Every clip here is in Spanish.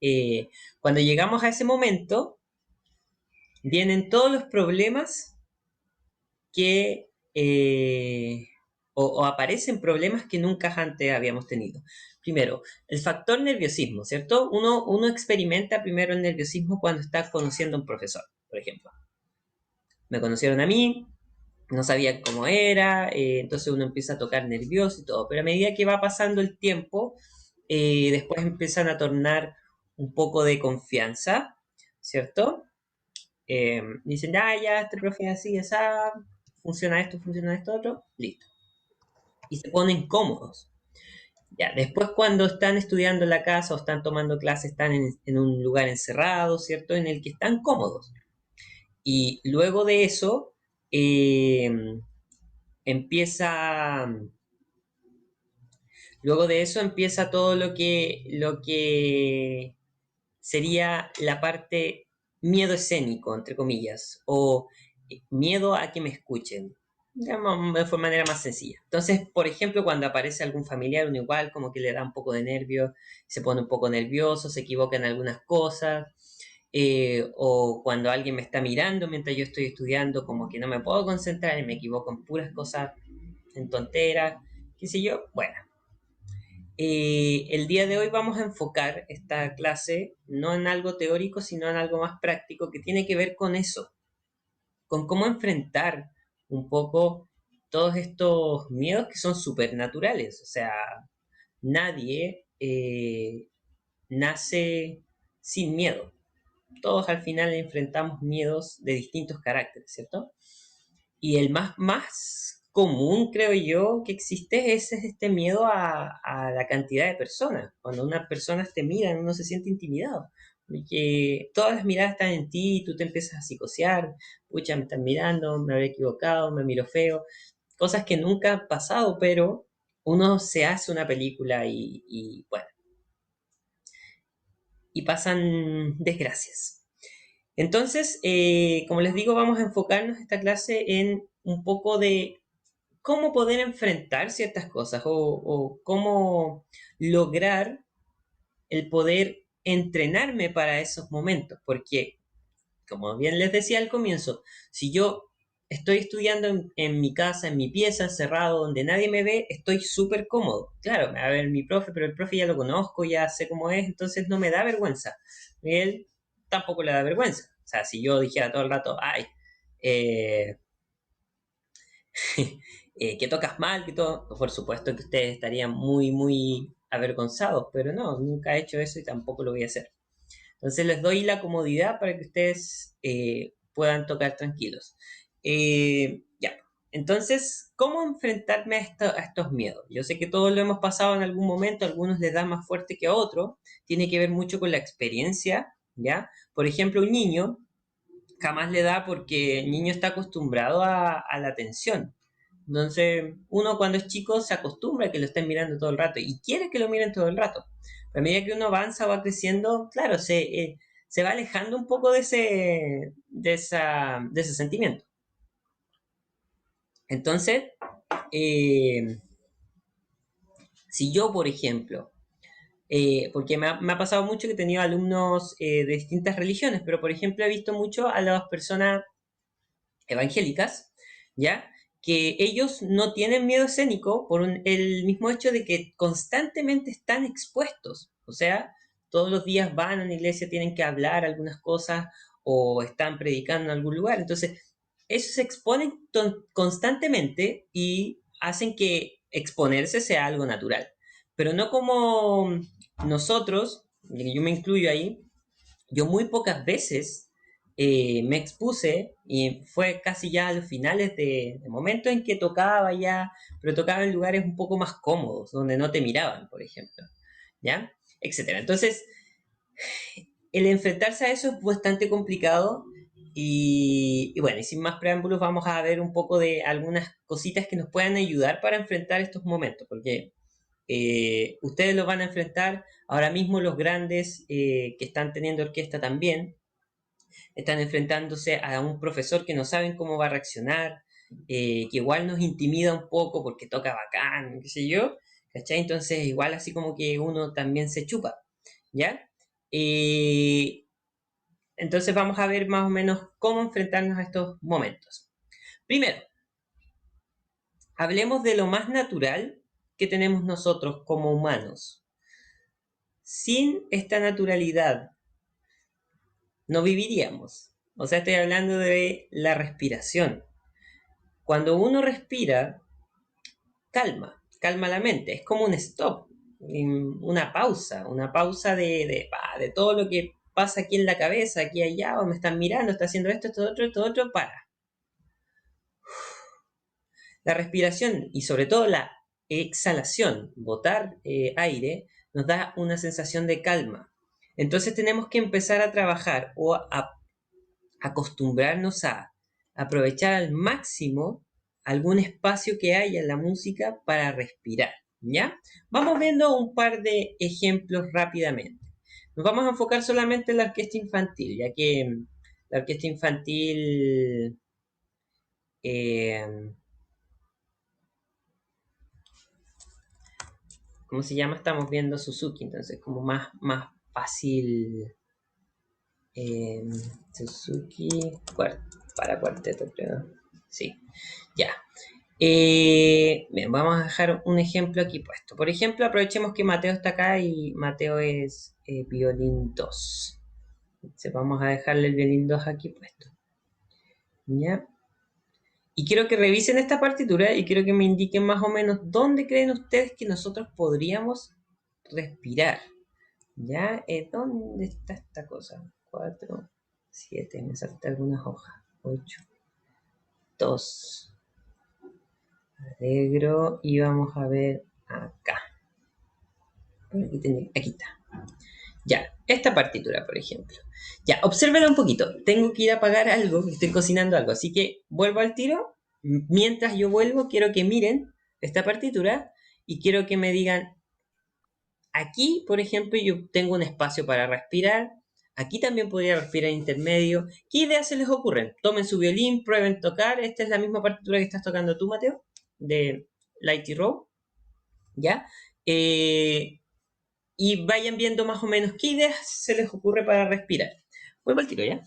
eh, cuando llegamos a ese momento, vienen todos los problemas que, o aparecen problemas que nunca antes habíamos tenido. Primero, el factor nerviosismo, ¿cierto? Uno experimenta primero el nerviosismo cuando está conociendo a un profesor, por ejemplo. Me conocieron a mí, no sabía cómo era, entonces uno empieza a tocar nervioso y todo, pero a medida que va pasando el tiempo, después empiezan a tornar un poco de confianza, ¿cierto? Dicen, ya, este profe es así, esa, funciona esto, otro, listo. Y se ponen cómodos. Ya, después cuando están estudiando en la casa o están tomando clases, están en un lugar encerrado, ¿cierto? En el que están cómodos. Y luego de eso, eh, empieza, luego de eso empieza todo lo que sería la parte miedo escénico, entre comillas, o miedo a que me escuchen, de manera más sencilla. Entonces, por ejemplo, cuando aparece algún familiar, uno igual como que le da un poco de nervio, se pone un poco nervioso, se equivoca en algunas cosas, o cuando alguien me está mirando mientras yo estoy estudiando, como que no me puedo concentrar y me equivoco en puras cosas, en tonteras, qué sé yo. Bueno, el día de hoy vamos a enfocar esta clase no en algo teórico, sino en algo más práctico que tiene que ver con eso, con cómo enfrentar un poco todos estos miedos que son supernaturales. O sea, nadie nace sin miedo. Todos al final enfrentamos miedos de distintos caracteres, ¿cierto? Y el más común, creo yo, que existe es este miedo a la cantidad de personas. Cuando unas personas te miran, uno se siente intimidado. Porque todas las miradas están en ti y tú te empiezas a psicosear. Pucha, me están mirando, me habré equivocado, me miro feo. Cosas que nunca han pasado, pero uno se hace una película y bueno, y pasan desgracias. Entonces, como les digo, vamos a enfocarnos esta clase en un poco de cómo poder enfrentar ciertas cosas o cómo lograr el poder entrenarme para esos momentos. Porque, como bien les decía al comienzo, si yo estoy estudiando en mi casa, en mi pieza, encerrado, donde nadie me ve, estoy súper cómodo. Claro, me va a ver mi profe, pero el profe ya lo conozco, ya sé cómo es, entonces no me da vergüenza. Y él tampoco le da vergüenza. O sea, si yo dijera todo el rato, ay, eh, que tocas mal, que todo, por supuesto que ustedes estarían muy, muy avergonzados, pero no, nunca he hecho eso y tampoco lo voy a hacer. Entonces les doy la comodidad para que ustedes puedan tocar tranquilos. Ya, entonces, ¿cómo enfrentarme a estos miedos? Yo sé que todos lo hemos pasado en algún momento, a algunos les da más fuerte que a otros, tiene que ver mucho con la experiencia, ¿ya? Por ejemplo, un niño jamás le da porque el niño está acostumbrado a la atención. Entonces, uno cuando es chico se acostumbra a que lo estén mirando todo el rato y quiere que lo miren todo el rato. Pero a medida que uno avanza, va creciendo, claro, se va alejando un poco de ese sentimiento. Entonces, eh, si yo, por ejemplo, porque me ha pasado mucho que he tenido alumnos de distintas religiones, pero por ejemplo he visto mucho a las personas evangélicas, ¿ya? Que ellos no tienen miedo escénico por el mismo hecho de que constantemente están expuestos. O sea, todos los días van a una iglesia, tienen que hablar algunas cosas o están predicando en algún lugar. Entonces, ellos se exponen constantemente y hacen que exponerse sea algo natural. Pero no como nosotros, y yo me incluyo ahí, yo muy pocas veces me expuse y fue casi ya a los finales de momento en que tocaba ya, pero tocaba en lugares un poco más cómodos, donde no te miraban, por ejemplo, ¿ya? Etcétera. Entonces, el enfrentarse a eso es bastante complicado y bueno, y sin más preámbulos vamos a ver un poco de algunas cositas que nos puedan ayudar para enfrentar estos momentos, porque ustedes los van a enfrentar ahora mismo los grandes que están teniendo orquesta también están enfrentándose a un profesor que no saben cómo va a reaccionar, que igual nos intimida un poco porque toca bacán, qué sé yo, ¿cachai? Entonces igual así como que uno también se chupa, ¿ya? Entonces vamos a ver más o menos cómo enfrentarnos a estos momentos. Primero, hablemos de lo más natural que tenemos nosotros como humanos. Sin esta naturalidad no viviríamos. O sea, estoy hablando de la respiración. Cuando uno respira, calma la mente. Es como un stop, una pausa de todo lo que pasa aquí en la cabeza, aquí allá, o me están mirando, está haciendo esto otro, para. La respiración y sobre todo la exhalación, botar aire, nos da una sensación de calma. Entonces tenemos que empezar a trabajar o a acostumbrarnos a aprovechar al máximo algún espacio que haya en la música para respirar, ¿ya? Vamos viendo un par de ejemplos rápidamente. Nos vamos a enfocar solamente en la orquesta infantil, ya que la orquesta infantil ¿cómo se llama? Estamos viendo Suzuki, entonces como más fácil. Suzuki para cuarteto, creo. Sí, ya. Bien, vamos a dejar un ejemplo aquí puesto. Por ejemplo, aprovechemos que Mateo está acá y Mateo es violín 2. Entonces vamos a dejarle el violín 2 aquí puesto. ¿Ya? Y quiero que revisen esta partitura y quiero que me indiquen más o menos dónde creen ustedes que nosotros podríamos respirar. ¿Ya? ¿Dónde está esta cosa? 4, 7, me salté algunas hojas. 8, 2. Alegro y vamos a ver acá. Aquí está. Ya, esta partitura, por ejemplo. Ya, obsérvenla un poquito. Tengo que ir a apagar algo, estoy cocinando algo, así que vuelvo al tiro. Mientras yo vuelvo, quiero que miren esta partitura y quiero que me digan, aquí, por ejemplo, yo tengo un espacio para respirar. Aquí también podría respirar intermedio. ¿Qué ideas se les ocurren? Tomen su violín, prueben tocar. Esta es la misma partitura que estás tocando tú, Mateo, de Lighty Row. ¿Ya? Y vayan viendo más o menos qué ideas se les ocurre para respirar. Vuelvo al tiro, ¿ya?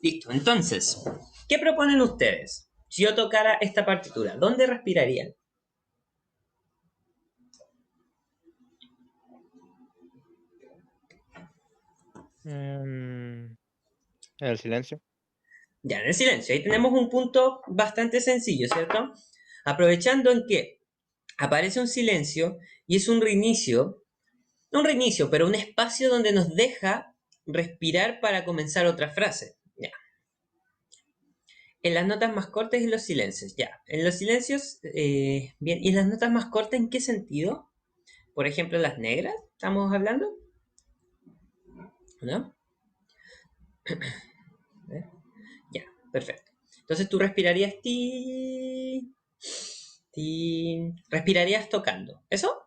Listo, entonces, ¿qué proponen ustedes? Si yo tocara esta partitura, ¿dónde respirarían? En el silencio. Ya, en el silencio. Ahí tenemos un punto bastante sencillo, ¿cierto? Aprovechando en que aparece un silencio y es un reinicio, no un reinicio, pero un espacio donde nos deja respirar para comenzar otra frase. Ya. En las notas más cortas y los silencios, ya. En los silencios, bien, ¿y en las notas más cortas en qué sentido? Por ejemplo, las negras, ¿estamos hablando? ¿No? Ya, perfecto. Entonces tú respirarías ti, ti, respirarías tocando. ¿Eso?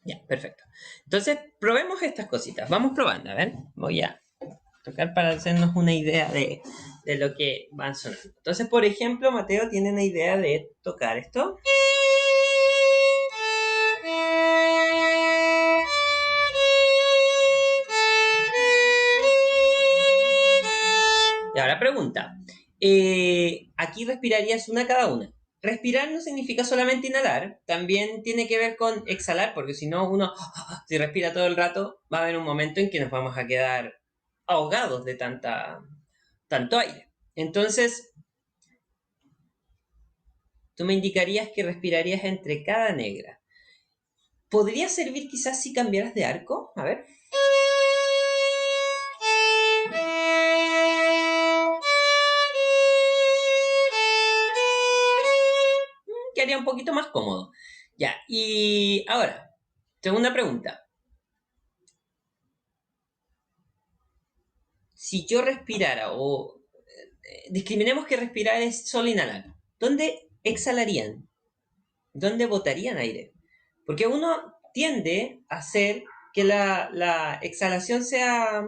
Ya, perfecto. Entonces, probemos estas cositas. Vamos probando, a ver. Voy a tocar para hacernos una idea de lo que van sonando. Entonces, por ejemplo, Mateo tiene una idea de tocar esto. Y ahora pregunta. Aquí respirarías una cada una. Respirar no significa solamente inhalar, también tiene que ver con exhalar, porque si no uno, si respira todo el rato, va a haber un momento en que nos vamos a quedar ahogados de tanto aire. Entonces, tú me indicarías que respirarías entre cada negra. ¿Podría servir quizás si cambiaras de arco? A ver. Y quedaría un poquito más cómodo. Ya, y ahora, segunda pregunta. Si yo respirara, o discriminemos que respirar es solo inhalar, ¿dónde exhalarían? ¿Dónde botarían aire? Porque uno tiende a hacer que la exhalación sea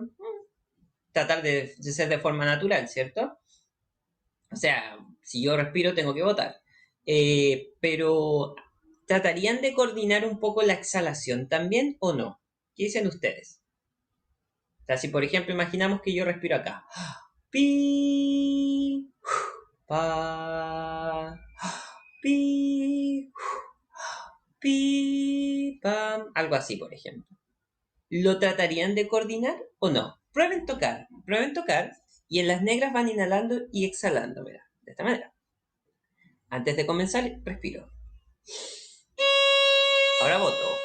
tratar de ser de forma natural, ¿cierto? O sea, si yo respiro tengo que botar. Pero ¿tratarían de coordinar un poco la exhalación también o no? ¿Qué dicen ustedes? O sea, si por ejemplo imaginamos que yo respiro acá. Pi, pa, pi, pi, pam. Algo así, por ejemplo. ¿Lo tratarían de coordinar o no? Prueben tocar y en las negras van inhalando y exhalando, mira, de esta manera. Antes de comenzar, respiro. Ahora boto.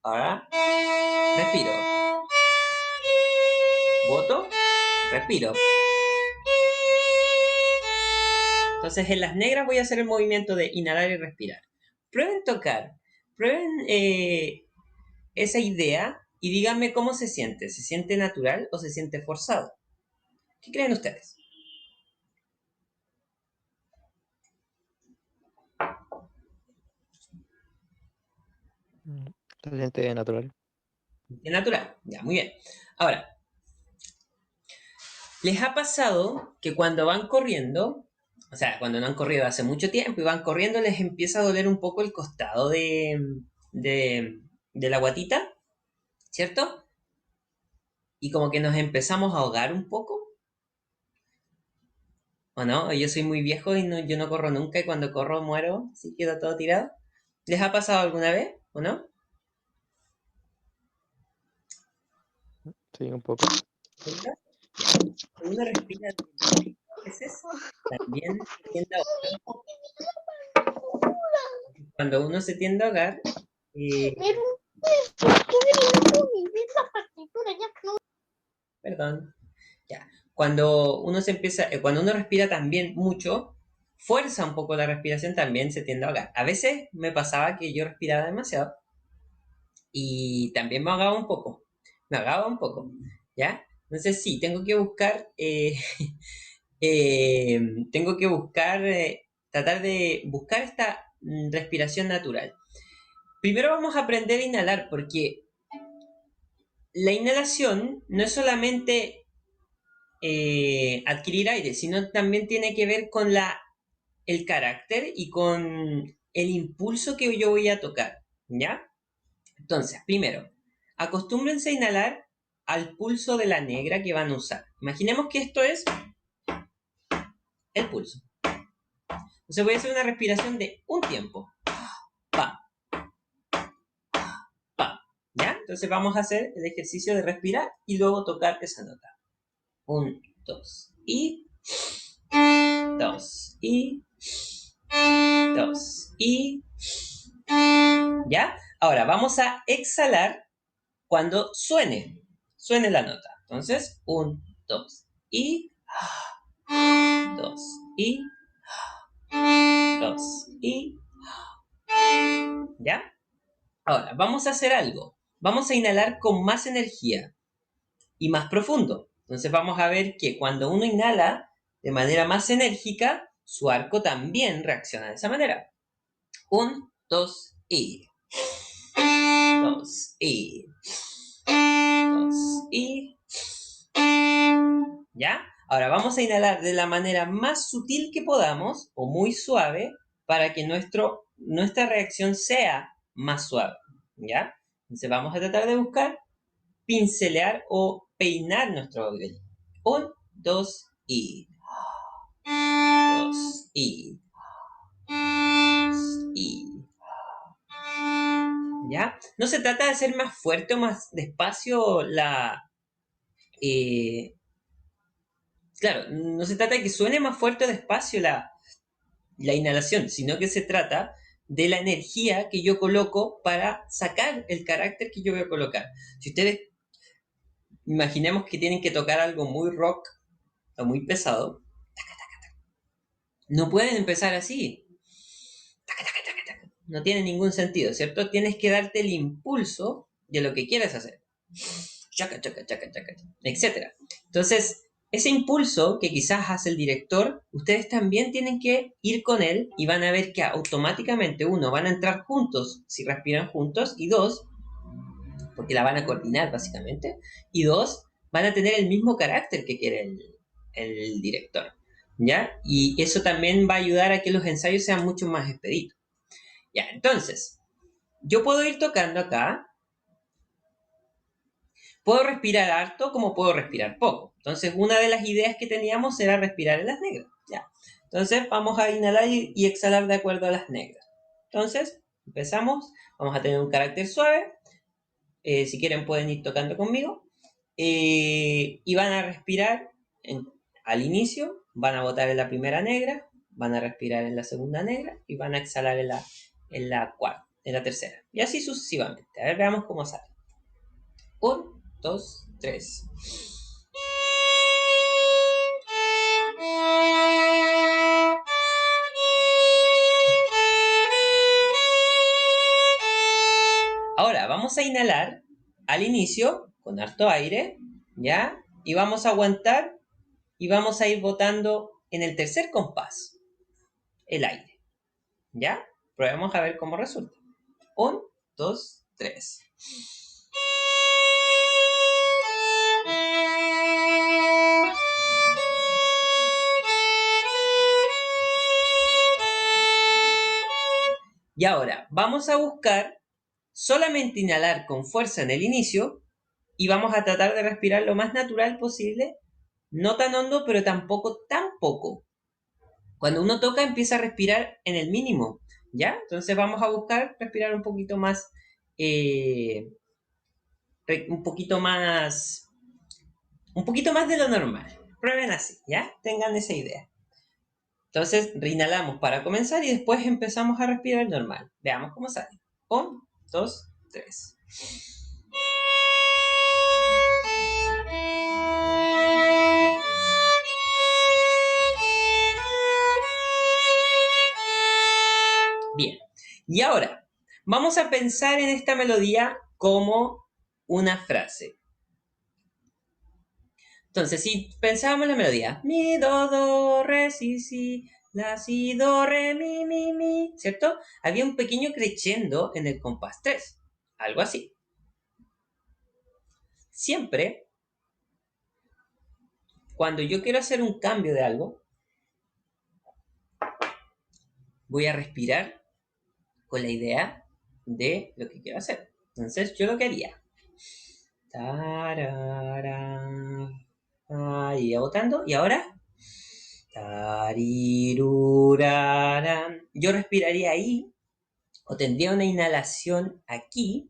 Ahora respiro. Boto, respiro. Entonces en las negras voy a hacer el movimiento de inhalar y respirar. Prueben tocar, prueben esa idea y díganme cómo se siente. ¿Se siente natural o se siente forzado? ¿Qué creen ustedes? Se siente natural. Es natural, ya, muy bien. Ahora, ¿les ha pasado que cuando van corriendo, o sea, cuando no han corrido hace mucho tiempo y van corriendo, les empieza a doler un poco el costado de la guatita, ¿cierto? Y como que nos empezamos a ahogar un poco, ¿o no? Yo soy muy viejo y yo no corro nunca y cuando corro muero, así quedo todo tirado. ¿Les ha pasado alguna vez, o no? Sí, un poco. ¿Nunca? Cuando uno respira a veces, también se tiende a ahogar un poco. Cuando uno se tiende a ahogar, eh, perdón, ya. Cuando uno respira también mucho, fuerza un poco la respiración, también se tiende a ahogar. A veces me pasaba que yo respiraba demasiado y también me ahogaba un poco, ¿ya? Entonces sí, tengo que buscar, tratar de buscar esta respiración natural. Primero vamos a aprender a inhalar porque la inhalación no es solamente adquirir aire, sino también tiene que ver con el carácter y con el impulso que yo voy a tocar, ¿ya? Entonces, primero, acostúmbrense a inhalar al pulso de la negra que van a usar. Imaginemos que esto es el pulso. Entonces voy a hacer una respiración de un tiempo. Pa, pa, ¿ya? Entonces vamos a hacer el ejercicio de respirar y luego tocar esa nota. 1, 2 y 2 y 2 y ¿ya? Ahora vamos a exhalar cuando suene la nota. Entonces, 1, 2 y 2 y 2 y ¿ya? Ahora, vamos a hacer algo. Vamos a inhalar con más energía y más profundo. Entonces vamos a ver que cuando uno inhala de manera más enérgica, su arco también reacciona de esa manera. 1, 2 y 2 y 2 y ¿ya? Ahora vamos a inhalar de la manera más sutil que podamos o muy suave para que nuestra reacción sea más suave, ¿ya? Entonces vamos a tratar de buscar pincelear o peinar nuestro alveolo. 1, 2 y 2 y 2 y ¿ya? No se trata de hacer más fuerte o más despacio eh, claro, no se trata de que suene más fuerte o despacio la inhalación, sino que se trata de la energía que yo coloco para sacar el carácter que yo voy a colocar. Si ustedes imaginemos que tienen que tocar algo muy rock o muy pesado, no pueden empezar así. no tiene ningún sentido, ¿cierto? Tienes que darte el impulso de lo que quieres hacer. Chaca, chaca, chaca, chaca, etcétera. Entonces, ese impulso que quizás hace el director, ustedes también tienen que ir con él y van a ver que automáticamente, uno, van a entrar juntos si respiran juntos, y dos, porque la van a coordinar básicamente, y dos, van a tener el mismo carácter que quiere el director, ¿ya? Y eso también va a ayudar a que los ensayos sean mucho más expeditos. Ya, entonces, yo puedo ir tocando acá, puedo respirar harto como puedo respirar poco. Entonces, una de las ideas que teníamos era respirar en las negras, ¿ya? Entonces, vamos a inhalar y exhalar de acuerdo a las negras. Entonces, empezamos, vamos a tener un carácter suave, si quieren pueden ir tocando conmigo, y van a respirar al inicio, van a botar en la primera negra, van a respirar en la segunda negra y van a exhalar en la cuarta, en la tercera. Y así sucesivamente. A ver, veamos cómo sale. 1, 2, 3. Ahora vamos a inhalar al inicio con harto aire, ¿ya? Y vamos a aguantar y vamos a ir botando en el tercer compás el aire, ¿ya? Probemos a ver cómo resulta. 1, 2, 3. Y ahora vamos a buscar solamente inhalar con fuerza en el inicio y vamos a tratar de respirar lo más natural posible, no tan hondo, pero tampoco tan poco. Cuando uno toca empieza a respirar en el mínimo, ¿ya? Entonces vamos a buscar respirar un poquito más, un poquito más de lo normal. Prueben así, ¿ya? Tengan esa idea. Entonces, reinhalamos para comenzar y después empezamos a respirar normal. Veamos cómo sale. 1, 2, 3. Bien. Y ahora, vamos a pensar en esta melodía como una frase. Entonces, si pensábamos la melodía, mi, do, re, si, la, si, do, re, mi, ¿cierto? Había un pequeño crescendo en el compás 3, algo así. Siempre, cuando yo quiero hacer un cambio de algo, voy a respirar con la idea de lo que quiero hacer. Entonces, yo lo que haría. Ahí agotando. Y ahora. Yo respiraría ahí, o tendría una inhalación aquí,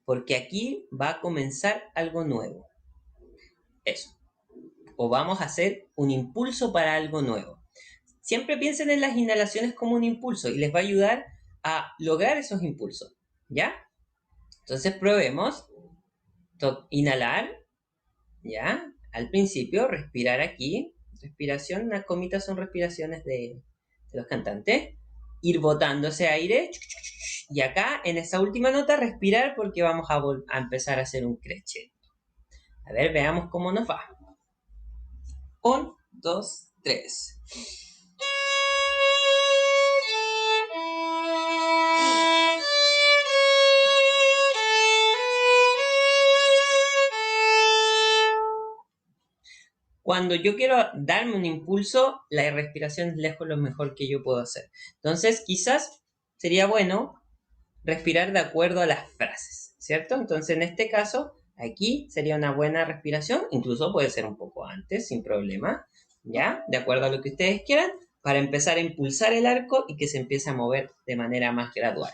porque aquí va a comenzar algo nuevo. Eso. O vamos a hacer un impulso para algo nuevo. Siempre piensen en las inhalaciones como un impulso y les va a ayudar a lograr esos impulsos, ¿ya? Entonces probemos. Inhalar, ¿ya? Al principio, respirar aquí. Respiración, unas comitas son respiraciones de los cantantes. Ir botando ese aire. Y acá, en esa última nota, respirar porque vamos a empezar a hacer un crescendo. A ver, veamos cómo nos va. 1, 2, 3. Cuando yo quiero darme un impulso, la respiración es lejos lo mejor que yo puedo hacer. Entonces, quizás sería bueno respirar de acuerdo a las frases, ¿cierto? Entonces, en este caso, aquí sería una buena respiración, incluso puede ser un poco antes, sin problema, ¿ya? De acuerdo a lo que ustedes quieran, para empezar a impulsar el arco y que se empiece a mover de manera más gradual.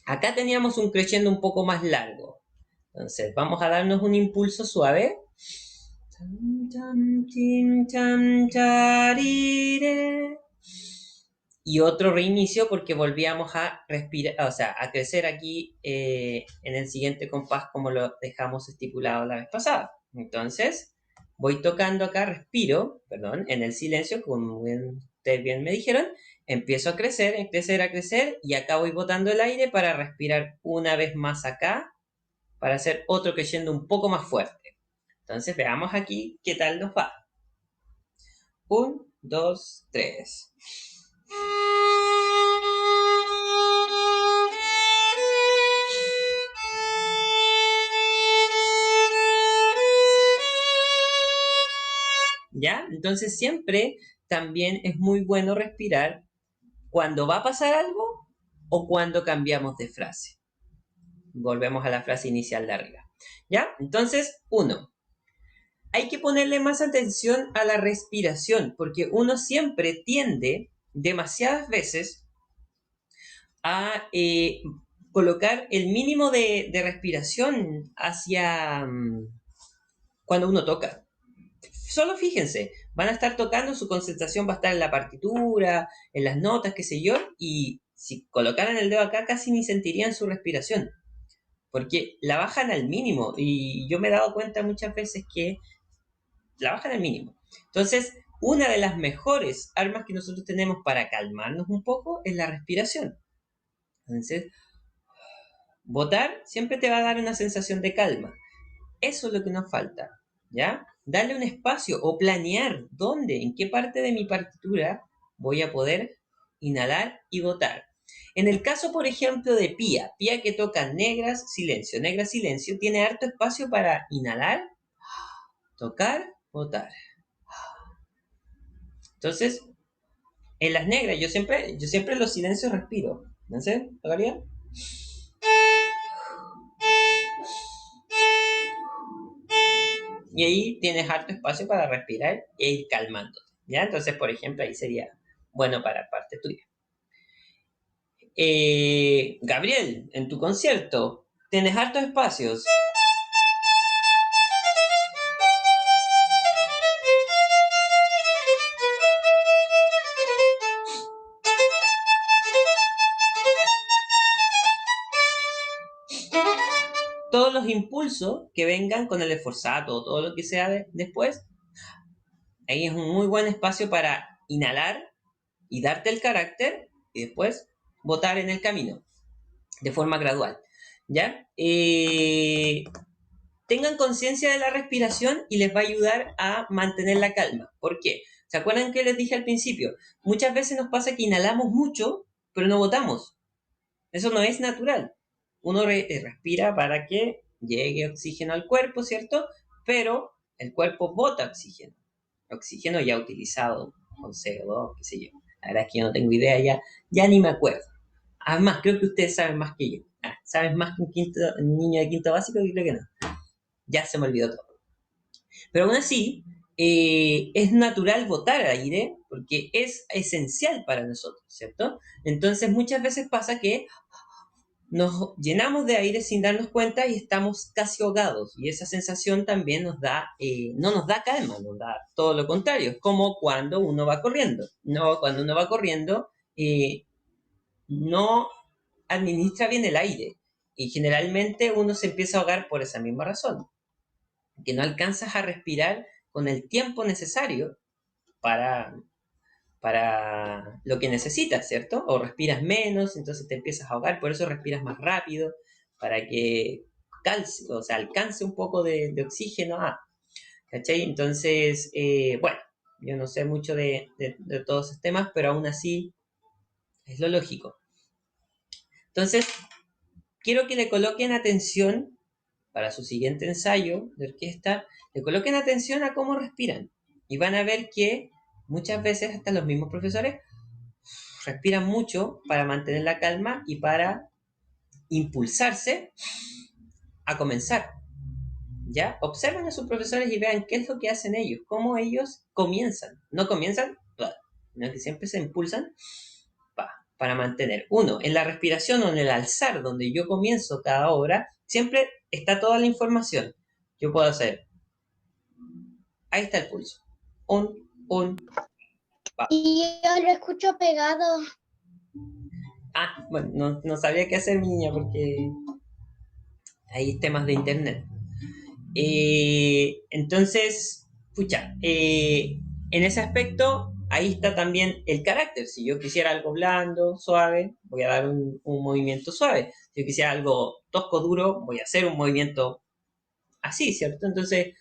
Acá teníamos un crescendo un poco más largo. Entonces, vamos a darnos un impulso suave. Y otro reinicio porque volvíamos a respirar, o sea, a crecer aquí en el siguiente compás como lo dejamos estipulado la vez pasada. Entonces, voy tocando acá, respiro, perdón, en el silencio, como ustedes bien me dijeron, Empiezo a crecer y acá voy botando el aire para respirar una vez más acá, para hacer otro creciendo un poco más fuerte. Entonces veamos aquí qué tal nos va. 1, 2, 3. ¿Ya? Entonces siempre también es muy bueno respirar cuando va a pasar algo o cuando cambiamos de frase. Volvemos a la frase inicial de arriba. ¿Ya? Entonces, 1. Hay que ponerle más atención a la respiración, porque uno siempre tiende, demasiadas veces, a colocar el mínimo de respiración hacia cuando uno toca. Solo fíjense, van a estar tocando, su concentración va a estar en la partitura, en las notas, qué sé yo, y si colocaran el dedo acá casi ni sentirían su respiración, porque la bajan al mínimo, y yo me he dado cuenta muchas veces que la bajan al mínimo. Entonces, una de las mejores armas que nosotros tenemos para calmarnos un poco es la respiración. Entonces, botar siempre te va a dar una sensación de calma. Eso es lo que nos falta, ¿ya? Darle un espacio o planear dónde, en qué parte de mi partitura voy a poder inhalar y botar. En el caso, por ejemplo, de Pía que toca negras, silencio, tiene harto espacio para inhalar, tocar, botar. Entonces, en las negras, yo siempre en los silencios respiro. ¿No sé? ¿Tocaría? Y ahí tienes harto espacio para respirar e ir calmándote. ¿Ya? Entonces, por ejemplo, ahí sería bueno para parte tuya. Gabriel, en tu concierto, tienes hartos espacios. Todos los impulsos que vengan con el esforzato, todo lo que sea después, ahí es un muy buen espacio para inhalar y darte el carácter y después botar en el camino de forma gradual. ¿Ya? Tengan conciencia de la respiración y les va a ayudar a mantener la calma. ¿Por qué? ¿Se acuerdan que les dije al principio? Muchas veces nos pasa que inhalamos mucho, pero no botamos. Eso no es natural. Uno respira para que llegue oxígeno al cuerpo, ¿cierto? Pero el cuerpo bota oxígeno. Oxígeno ya utilizado con CO2, qué sé yo. La verdad es que yo no tengo idea ya ni me acuerdo. Además, creo que ustedes saben más que yo. ¿Saben más que un niño de quinto básico? Yo creo que no. Ya se me olvidó todo. Pero aún así, es natural botar aire porque es esencial para nosotros, ¿cierto? Entonces muchas veces pasa que nos llenamos de aire sin darnos cuenta y estamos casi ahogados. Y esa sensación también no nos da calma, nos da todo lo contrario. Es como cuando uno va corriendo. No, cuando uno va corriendo, no administra bien el aire. Y generalmente uno se empieza a ahogar por esa misma razón. Que no alcanzas a respirar con el tiempo necesario para, para lo que necesitas, ¿cierto? O respiras menos, entonces te empiezas a ahogar, por eso respiras más rápido, para que alcance un poco de oxígeno. ¿Cachai? Entonces, bueno, yo no sé mucho de todos esos temas, pero aún así es lo lógico. Entonces, quiero que le coloquen atención para su siguiente ensayo de orquesta, le coloquen atención a cómo respiran. Y van a ver que muchas veces hasta los mismos profesores respiran mucho para mantener la calma y para impulsarse a comenzar. ¿Ya? Observen a sus profesores y vean qué es lo que hacen ellos, cómo ellos comienzan. No comienzan, sino que siempre se impulsan para mantener. Uno, en la respiración o en el alzar, donde yo comienzo cada obra, siempre está toda la información. Yo puedo hacer, ahí está el pulso. Pa. Y yo lo escucho pegado. Bueno, no sabía qué hacer, mi niña, porque hay temas de internet. Entonces, pucha, en ese aspecto ahí está también el carácter. Si yo quisiera algo blando, suave, voy a dar un movimiento suave. Si yo quisiera algo tosco, duro, voy a hacer un movimiento así, ¿cierto? Entonces,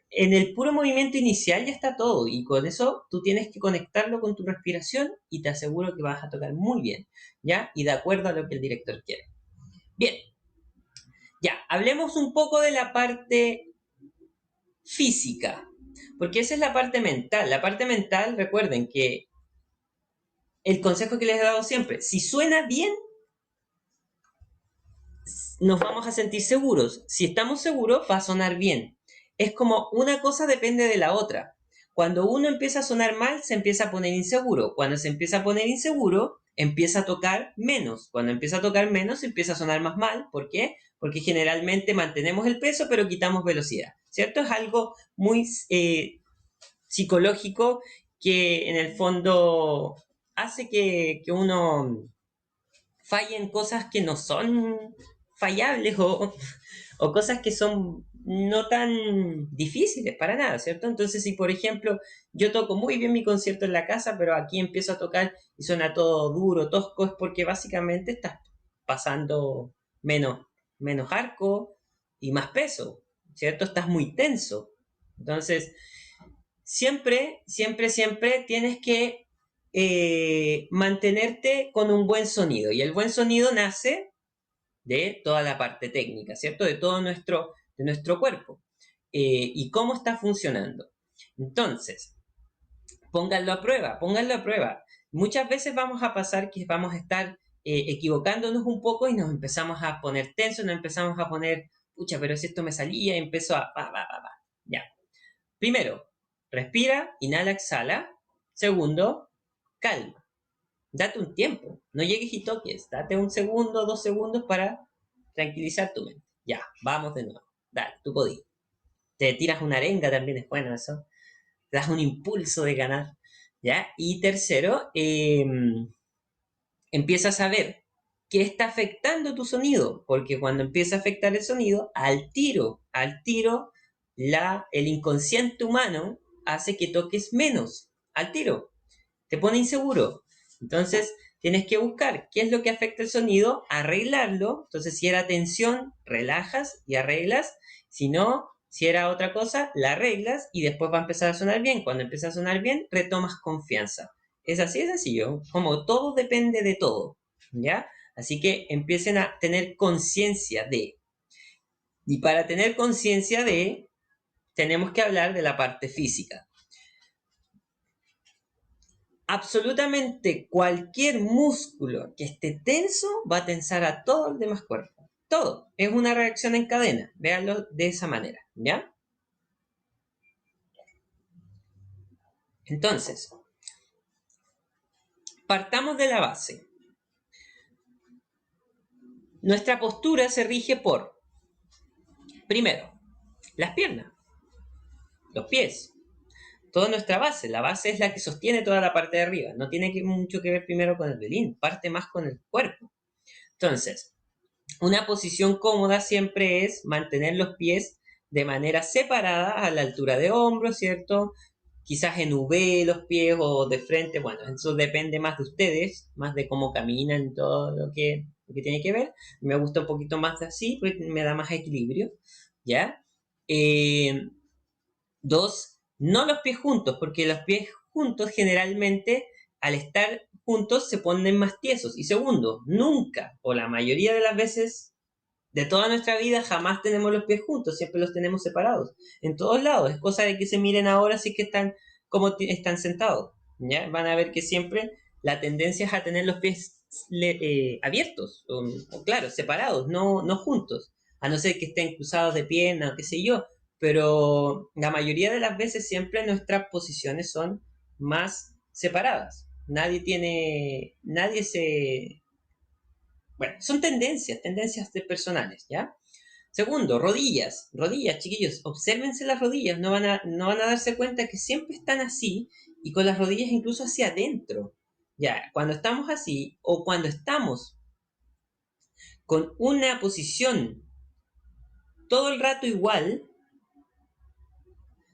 en el puro movimiento inicial ya está todo y con eso tú tienes que conectarlo con tu respiración y te aseguro que vas a tocar muy bien, ¿ya? Y de acuerdo a lo que el director quiere. Bien, ya, hablemos un poco de la parte física, porque esa es la parte mental. La parte mental, recuerden que el consejo que les he dado siempre, si suena bien, nos vamos a sentir seguros. Si estamos seguros, va a sonar bien. Es como una cosa depende de la otra. Cuando uno empieza a sonar mal, se empieza a poner inseguro. Cuando se empieza a poner inseguro, empieza a tocar menos. Cuando empieza a tocar menos, empieza a sonar más mal. ¿Por qué? Porque generalmente mantenemos el peso, pero quitamos velocidad. ¿Cierto? Es algo muy psicológico que en el fondo hace que uno falle en cosas que no son fallables o cosas que son no tan difíciles para nada, ¿cierto? Entonces, si por ejemplo yo toco muy bien mi concierto en la casa, pero aquí empiezo a tocar y suena todo duro, tosco, es porque básicamente estás pasando menos arco y más peso, ¿cierto? Estás muy tenso. Entonces, siempre, siempre, siempre tienes que mantenerte con un buen sonido. Y el buen sonido nace de toda la parte técnica, ¿cierto? De nuestro cuerpo. Y cómo está funcionando. Entonces, pónganlo a prueba, pónganlo a prueba. Muchas veces vamos a pasar que vamos a estar equivocándonos un poco y nos empezamos a poner tensos, nos empezamos a poner, pucha, pero si esto me salía, y empezó a, ya. Primero, respira, inhala, exhala. Segundo, calma. Date un tiempo. No llegues y toques. Date un segundo, 2 segundos para tranquilizar tu mente. Ya, vamos de nuevo. Dale, tú podís. Te tiras una arenga también, es bueno eso. Te das un impulso de ganar. ¿Ya? Y tercero, empiezas a ver qué está afectando tu sonido. Porque cuando empieza a afectar el sonido, al tiro, el inconsciente humano hace que toques menos. Al tiro. Te pone inseguro. Entonces, tienes que buscar qué es lo que afecta el sonido, arreglarlo. Entonces, si era tensión, relajas y arreglas. Si no, si era otra cosa, la arreglas y después va a empezar a sonar bien. Cuando empieza a sonar bien, retomas confianza. Es así de sencillo. Como todo depende de todo. ¿Ya? Así que empiecen a tener conciencia de. Y para tener conciencia de, tenemos que hablar de la parte física. Absolutamente cualquier músculo que esté tenso va a tensar a todo el demás cuerpo. Todo. Es una reacción en cadena. Véanlo de esa manera. ¿Ya? Entonces, partamos de la base. Nuestra postura se rige por, primero, las piernas, los pies. Toda nuestra base. La base es la que sostiene toda la parte de arriba. No tiene mucho que ver primero con el violín. Parte más con el cuerpo. Entonces, una posición cómoda siempre es mantener los pies de manera separada a la altura de hombros, ¿cierto? Quizás en V los pies o de frente, bueno, eso depende más de ustedes, más de cómo caminan, todo lo que tiene que ver. Me gusta un poquito más de así, porque me da más equilibrio, ¿ya? Dos, no los pies juntos, porque los pies juntos generalmente al estar juntos se ponen más tiesos. Y segundo, nunca o la mayoría de las veces de toda nuestra vida jamás tenemos los pies juntos, siempre los tenemos separados. En todos lados, es cosa de que se miren ahora si que están como están sentados. ¿Ya? Van a ver que siempre la tendencia es a tener los pies abiertos, o claro, separados, no juntos, a no ser que estén cruzados de pierna o qué sé yo, pero la mayoría de las veces siempre nuestras posiciones son más separadas. Nadie se... Bueno, son tendencias de personales, ¿ya? Segundo, rodillas, chiquillos, obsérvense las rodillas, no van a darse cuenta que siempre están así y con las rodillas incluso hacia adentro. Ya, cuando estamos así o cuando estamos con una posición todo el rato igual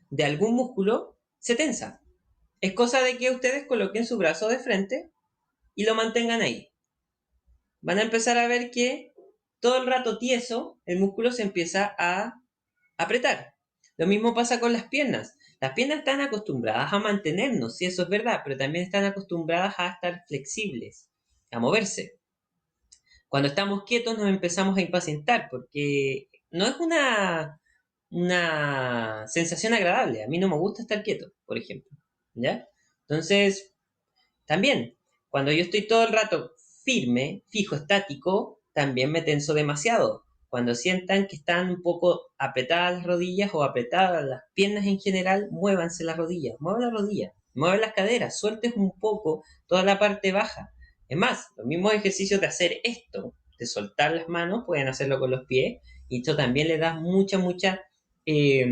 de algún músculo, se tensa. Es cosa de que ustedes coloquen su brazo de frente y lo mantengan ahí. Van a empezar a ver que todo el rato tieso, el músculo se empieza a apretar. Lo mismo pasa con las piernas. Las piernas están acostumbradas a mantenernos, sí, eso es verdad, pero también están acostumbradas a estar flexibles, a moverse. Cuando estamos quietos nos empezamos a impacientar porque no es una sensación agradable. A mí no me gusta estar quieto, por ejemplo. ¿Ya? Entonces, también, cuando yo estoy todo el rato firme, fijo, estático, también me tenso demasiado. Cuando sientan que están un poco apretadas las rodillas o apretadas las piernas en general, muévanse las rodillas, muevan las caderas, sueltes un poco toda la parte baja. Es más, los mismos ejercicios de hacer esto, de soltar las manos, pueden hacerlo con los pies, y esto también le da eh,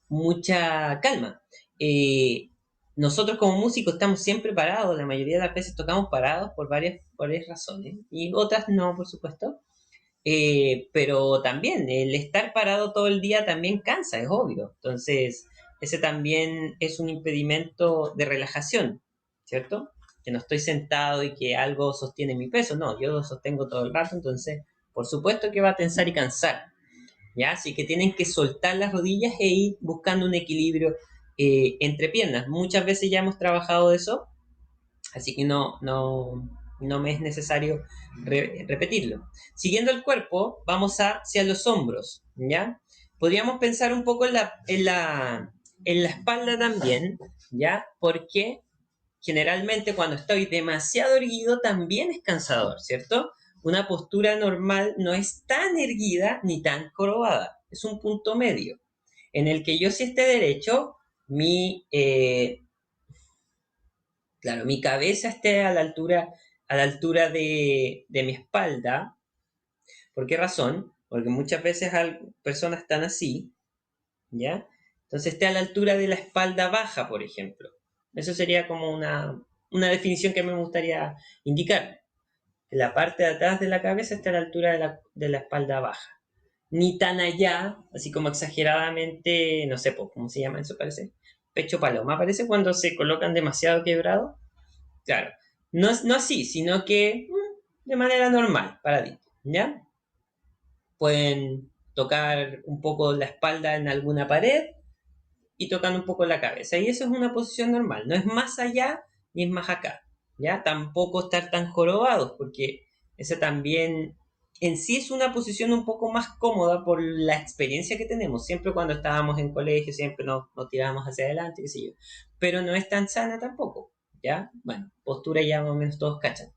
mucha calma. Nosotros como músicos estamos siempre parados, la mayoría de las veces tocamos parados por varias razones, y otras no, por supuesto. Pero también el estar parado todo el día también cansa, es obvio. Entonces, ese también es un impedimento de relajación, ¿cierto? Que no estoy sentado y que algo sostiene mi peso, no, yo lo sostengo todo el rato, entonces, por supuesto que va a tensar y cansar. ¿Ya? Así que tienen que soltar las rodillas e ir buscando un equilibrio entre piernas. Muchas veces ya hemos trabajado de eso, así que no me es necesario repetirlo. Siguiendo el cuerpo, vamos hacia los hombros, ¿ya? Podríamos pensar un poco en la espalda también, ¿ya? Porque generalmente cuando estoy demasiado erguido también es cansador, ¿cierto? Una postura normal no es tan erguida ni tan jorobada, es un punto medio, en el que yo si esté derecho, claro, mi cabeza esté a la altura de mi espalda. ¿Por qué razón? Porque muchas veces personas están así, ¿ya? Entonces esté a la altura de la espalda baja, por ejemplo. Eso sería como una definición que me gustaría indicar. Que la parte de atrás de la cabeza esté a la altura de la espalda baja. Ni tan allá, así como exageradamente, no sé, ¿cómo se llama eso? Parece pecho paloma, parece cuando se colocan demasiado quebrados. Claro, no así, sino que de manera normal, paradito, ¿ya? Pueden tocar un poco la espalda en alguna pared y tocan un poco la cabeza. Y eso es una posición normal, no es más allá ni es más acá, ¿ya? Tampoco estar tan jorobados, porque esa también en sí es una posición un poco más cómoda por la experiencia que tenemos. Siempre cuando estábamos en colegio, siempre nos tirábamos hacia adelante, qué sé yo. Pero no es tan sana tampoco, ¿ya? Bueno, postura ya más o menos todos cachan.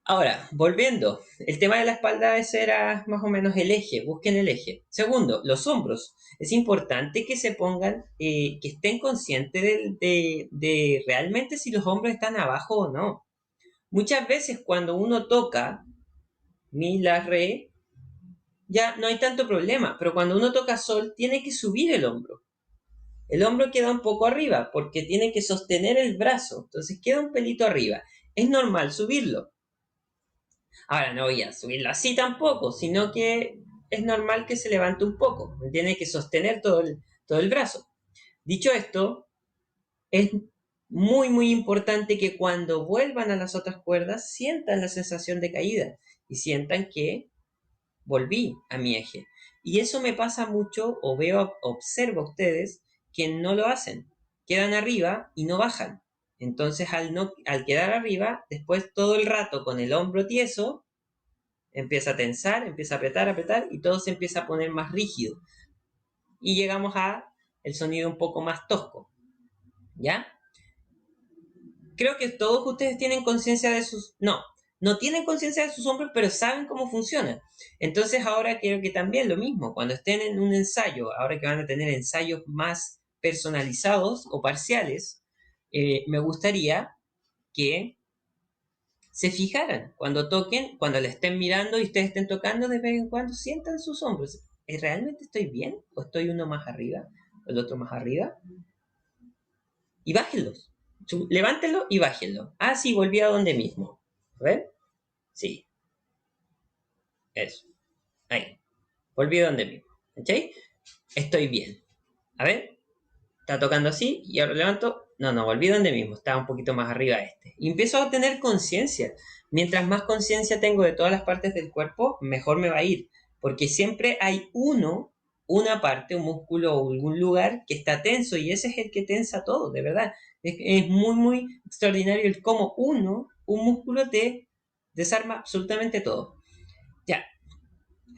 Ahora, volviendo, el tema de la espalda ese era más o menos el eje, busquen el eje. Segundo, los hombros. Es importante que se pongan, que estén conscientes de realmente si los hombros están abajo o no. Muchas veces cuando uno toca mi, la, re, ya no hay tanto problema, pero cuando uno toca sol tiene que subir el hombro. El hombro queda un poco arriba porque tiene que sostener el brazo, entonces queda un pelito arriba. Es normal subirlo. Ahora no voy a subirlo así tampoco, sino que es normal que se levante un poco. Tiene que sostener todo el brazo. Dicho esto, es muy, muy importante que cuando vuelvan a las otras cuerdas sientan la sensación de caída y sientan que volví a mi eje. Y eso me pasa mucho, o observo a ustedes que no lo hacen. Quedan arriba y no bajan. Entonces, al quedar arriba, después todo el rato con el hombro tieso, empieza a tensar, empieza a apretar, apretar y todo se empieza a poner más rígido. Y llegamos a el sonido un poco más tosco. ¿Ya? Creo que todos ustedes tienen conciencia de sus... No tienen conciencia de sus hombros, pero saben cómo funciona. Entonces ahora quiero que también lo mismo, cuando estén en un ensayo, ahora que van a tener ensayos más personalizados o parciales, me gustaría que se fijaran cuando toquen, cuando le estén mirando y ustedes estén tocando, de vez en cuando sientan sus hombros. ¿Realmente estoy bien? ¿O estoy uno más arriba? ¿O el otro más arriba? Y bájenlos. Levántenlo y bájenlo. Ah, sí, volví a donde mismo. ¿Ven? Sí. Eso. Ahí. Volví a donde mismo. ¿Ok? Estoy bien. A ver. Está tocando así y ahora levanto. No, volví donde mismo, estaba un poquito más arriba este. Y empiezo a tener conciencia. Mientras más conciencia tengo de todas las partes del cuerpo, mejor me va a ir. Porque siempre hay una parte, un músculo o algún lugar que está tenso y ese es el que tensa todo, de verdad. Es muy, muy extraordinario el cómo un músculo te desarma absolutamente todo. Ya,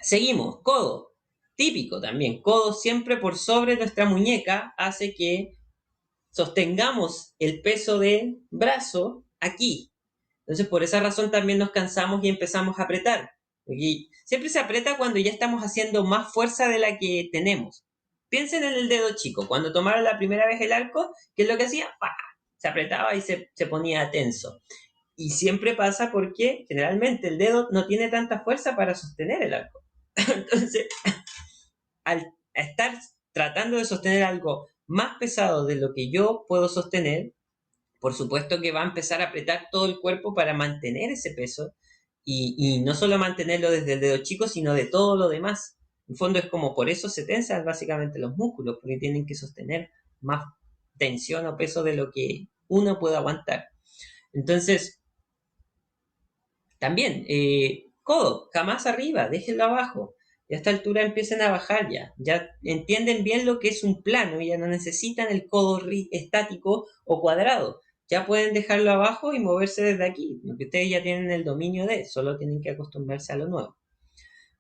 seguimos. Codo. Típico también. Codo siempre por sobre nuestra muñeca hace que sostengamos el peso del brazo aquí. Entonces, por esa razón también nos cansamos y empezamos a apretar. Y siempre se aprieta cuando ya estamos haciendo más fuerza de la que tenemos. Piensen en el dedo chico. Cuando tomaron la primera vez el arco, ¿qué es lo que hacía? ¡Pah! Se apretaba y se ponía tenso. Y siempre pasa porque generalmente el dedo no tiene tanta fuerza para sostener el arco. Entonces, al estar tratando de sostener algo más pesado de lo que yo puedo sostener, por supuesto que va a empezar a apretar todo el cuerpo para mantener ese peso y no solo mantenerlo desde el dedo chico, sino de todo lo demás. En fondo es como por eso se tensan básicamente los músculos, porque tienen que sostener más tensión o peso de lo que uno puede aguantar. Entonces, también, codo, jamás arriba, déjenlo abajo. Y a esta altura empiecen a bajar ya. Ya entienden bien lo que es un plano, ya no necesitan el codo estático o cuadrado. Ya pueden dejarlo abajo y moverse desde aquí, porque ustedes ya tienen el dominio de, solo tienen que acostumbrarse a lo nuevo.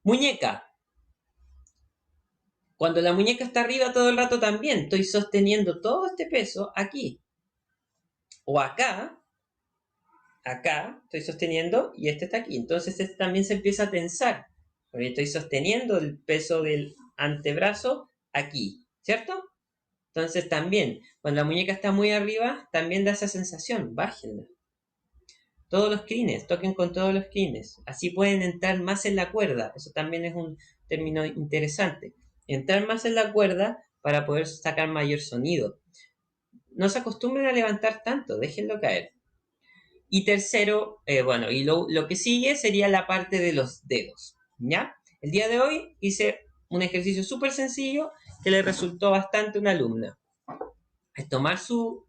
Muñeca. Cuando la muñeca está arriba todo el rato también, estoy sosteniendo todo este peso aquí. O acá estoy sosteniendo y este está aquí. Entonces este también se empieza a tensar. Porque estoy sosteniendo el peso del antebrazo aquí, ¿cierto? Entonces también, cuando la muñeca está muy arriba, también da esa sensación. Bájenla. Todos los crines, toquen con todos los crines. Así pueden entrar más en la cuerda. Eso también es un término interesante. Entrar más en la cuerda para poder sacar mayor sonido. No se acostumbren a levantar tanto, déjenlo caer. Y tercero, y lo que sigue sería la parte de los dedos, ¿ya? El día de hoy hice un ejercicio súper sencillo que le resultó bastante a una alumna. Es tomar su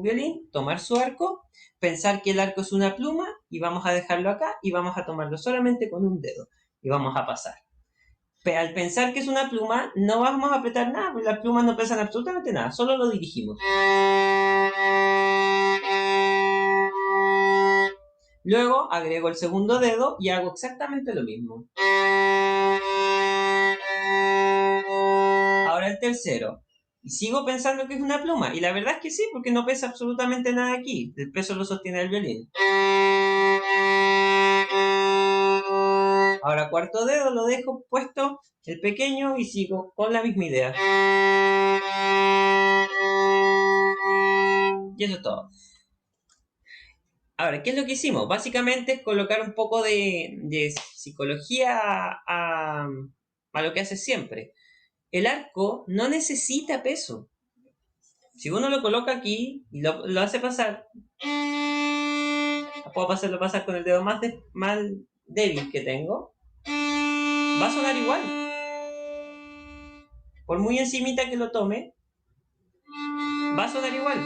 violín, tomar su arco, pensar que el arco es una pluma y vamos a dejarlo acá y vamos a tomarlo solamente con un dedo y vamos a pasar. Pero al pensar que es una pluma, no vamos a apretar nada, porque las plumas no pesan absolutamente nada, solo lo dirigimos. Luego agrego el segundo dedo y hago exactamente lo mismo. Ahora el tercero. Y sigo pensando que es una pluma. Y la verdad es que sí, porque no pesa absolutamente nada aquí. El peso lo sostiene el violín. Ahora cuarto dedo lo dejo puesto el pequeño y sigo con la misma idea. Y eso es todo. Ahora, ¿qué es lo que hicimos? Básicamente es colocar un poco de psicología a lo que hace siempre. El arco no necesita peso. Si uno lo coloca aquí y lo hace pasar, puedo hacerlo pasar con el dedo más débil que tengo, va a sonar igual. Por muy encimita que lo tome, va a sonar igual.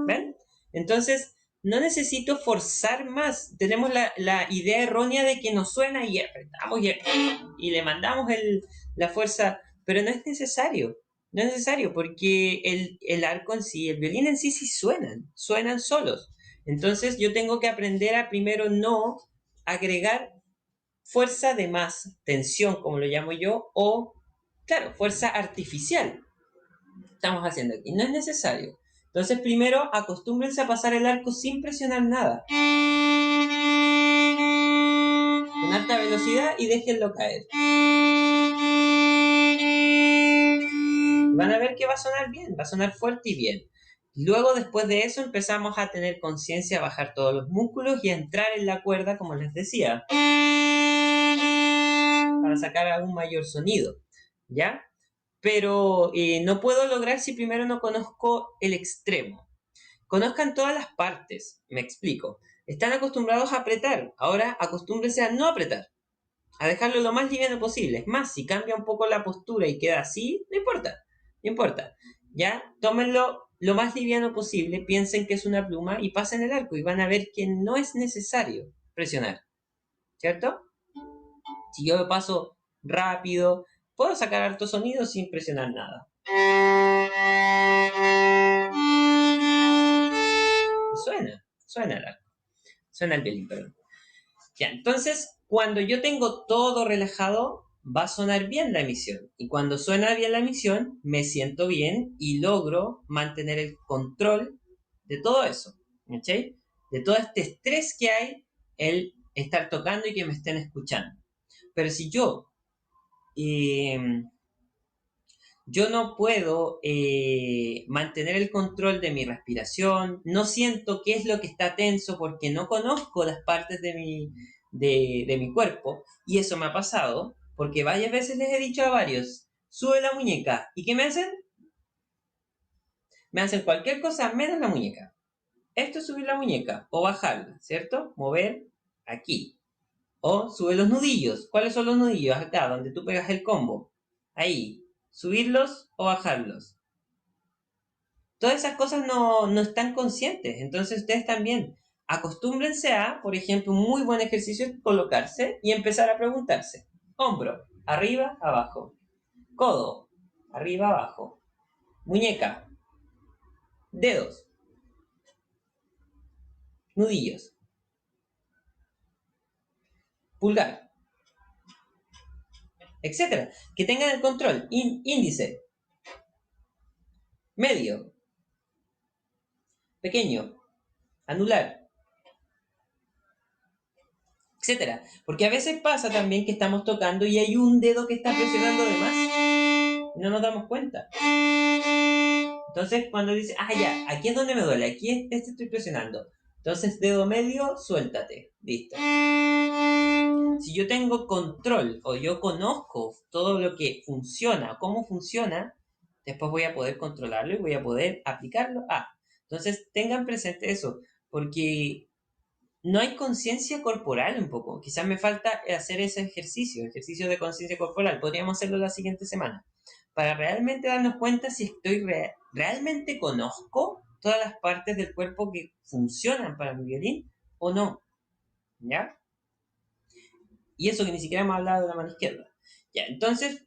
¿Ven? Entonces, no necesito forzar más. Tenemos la idea errónea de que nos suena y apretamos y le mandamos la fuerza, pero no es necesario. No es necesario porque el arco en sí, el violín en sí suenan solos. Entonces yo tengo que aprender a primero no agregar fuerza de más, tensión como lo llamo yo, o, claro, fuerza artificial. Estamos haciendo aquí. No es necesario. Entonces primero acostúmbrense a pasar el arco sin presionar nada. Con alta velocidad y déjenlo caer. Van a ver que va a sonar bien, va a sonar fuerte y bien. Luego, después de eso, empezamos a tener conciencia, a bajar todos los músculos y a entrar en la cuerda, como les decía, para sacar aún mayor sonido, ¿ya? Pero no puedo lograr si primero no conozco el extremo. Conozcan todas las partes, me explico. Están acostumbrados a apretar, ahora acostúmbrense a no apretar, a dejarlo lo más liviano posible. Es más, si cambia un poco la postura y queda así, no importa. ¿Ya? Tómenlo lo más liviano posible, piensen que es una pluma y pasen el arco y van a ver que no es necesario presionar, ¿cierto? Si yo lo paso rápido, puedo sacar harto sonido sin presionar nada. Suena el arco, suena el violín, perdón. Ya, entonces, cuando yo tengo todo relajado, va a sonar bien la emisión. Y cuando suena bien la emisión, me siento bien y logro mantener el control de todo eso. ¿Ok? De todo este estrés que hay el estar tocando y que me estén escuchando. Pero si yo no puedo mantener el control de mi respiración, no siento qué es lo que está tenso porque no conozco las partes de mi cuerpo, y eso me ha pasado porque varias veces les he dicho a varios, sube la muñeca, ¿y qué me hacen? Me hacen cualquier cosa menos la muñeca. Esto es subir la muñeca o bajarla, ¿cierto? Mover aquí. O sube los nudillos. ¿Cuáles son los nudillos? Acá, donde tú pegas el combo. Ahí. Subirlos o bajarlos. Todas esas cosas no están conscientes. Entonces ustedes también acostúmbrense a, por ejemplo, un muy buen ejercicio es colocarse y empezar a preguntarse. Hombro, arriba, abajo. Codo, arriba, abajo. Muñeca, dedos, nudillos. Pulgar, etcétera. Que tengan el control. Índice, medio, pequeño, anular, etcétera. Porque a veces pasa también que estamos tocando y hay un dedo que está presionando de más y no nos damos cuenta. Entonces, cuando dice, ya, aquí es donde me duele, aquí estoy presionando. Entonces, dedo medio, suéltate. Listo. Si yo tengo control o yo conozco todo lo que funciona, cómo funciona, después voy a poder controlarlo y voy a poder aplicarlo. Entonces, tengan presente eso, porque no hay conciencia corporal un poco. Quizás me falta hacer ese ejercicio de conciencia corporal. Podríamos hacerlo la siguiente semana. Para realmente darnos cuenta si realmente conozco todas las partes del cuerpo que funcionan para mi violín o no. ¿Ya? Y eso que ni siquiera hemos hablado de la mano izquierda. Ya, entonces,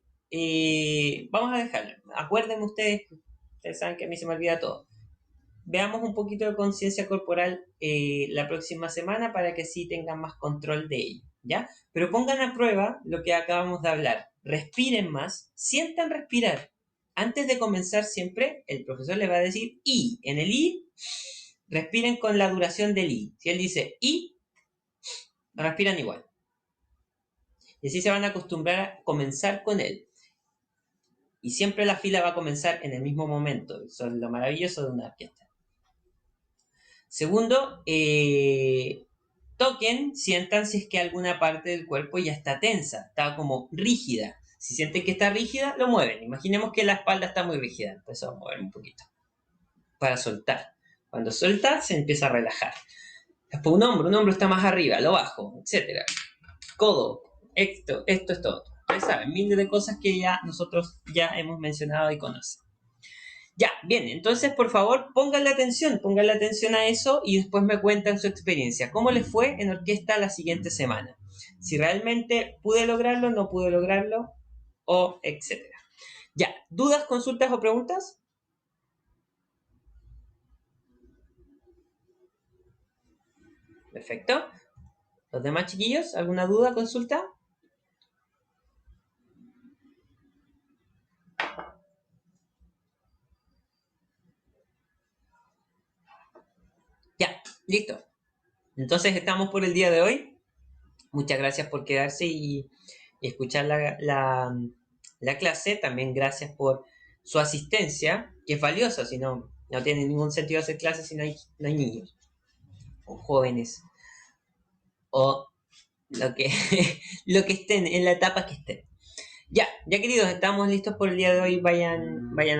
vamos a dejarlo. Acuérdenme ustedes saben que a mí se me olvida todo. Veamos un poquito de conciencia corporal la próxima semana para que sí tengan más control de ello, ¿ya? Pero pongan a prueba lo que acabamos de hablar. Respiren más, sientan respirar. Antes de comenzar siempre, el profesor les va a decir I. En el I, respiren con la duración del I. Si él dice I, respiran igual. Y así se van a acostumbrar a comenzar con él. Y siempre la fila va a comenzar en el mismo momento. Eso es lo maravilloso de una orquesta. Segundo, toquen, sientan si es que alguna parte del cuerpo ya está tensa, está como rígida. Si sienten que está rígida, lo mueven. Imaginemos que la espalda está muy rígida. Empezó a mover un poquito para soltar. Cuando suelta, se empieza a relajar. Después un hombro está más arriba, lo bajo, etc. Codo, esto es todo. Ustedes saben, miles de cosas que nosotros ya hemos mencionado y conocen. Ya, bien, entonces por favor pónganle atención a eso y después me cuentan su experiencia. ¿Cómo les fue en orquesta la siguiente semana? Si realmente pude lograrlo, no pude lograrlo, o etcétera. Ya, ¿dudas, consultas o preguntas? Perfecto. ¿Los demás chiquillos? ¿Alguna duda, consulta? Ya, listo. Entonces estamos por el día de hoy. Muchas gracias por quedarse y escuchar la clase. También gracias por su asistencia, que es valiosa, si no tiene ningún sentido hacer clases si no hay niños o jóvenes o lo que estén, en la etapa que estén. Ya queridos, estamos listos por el día de hoy. Vayan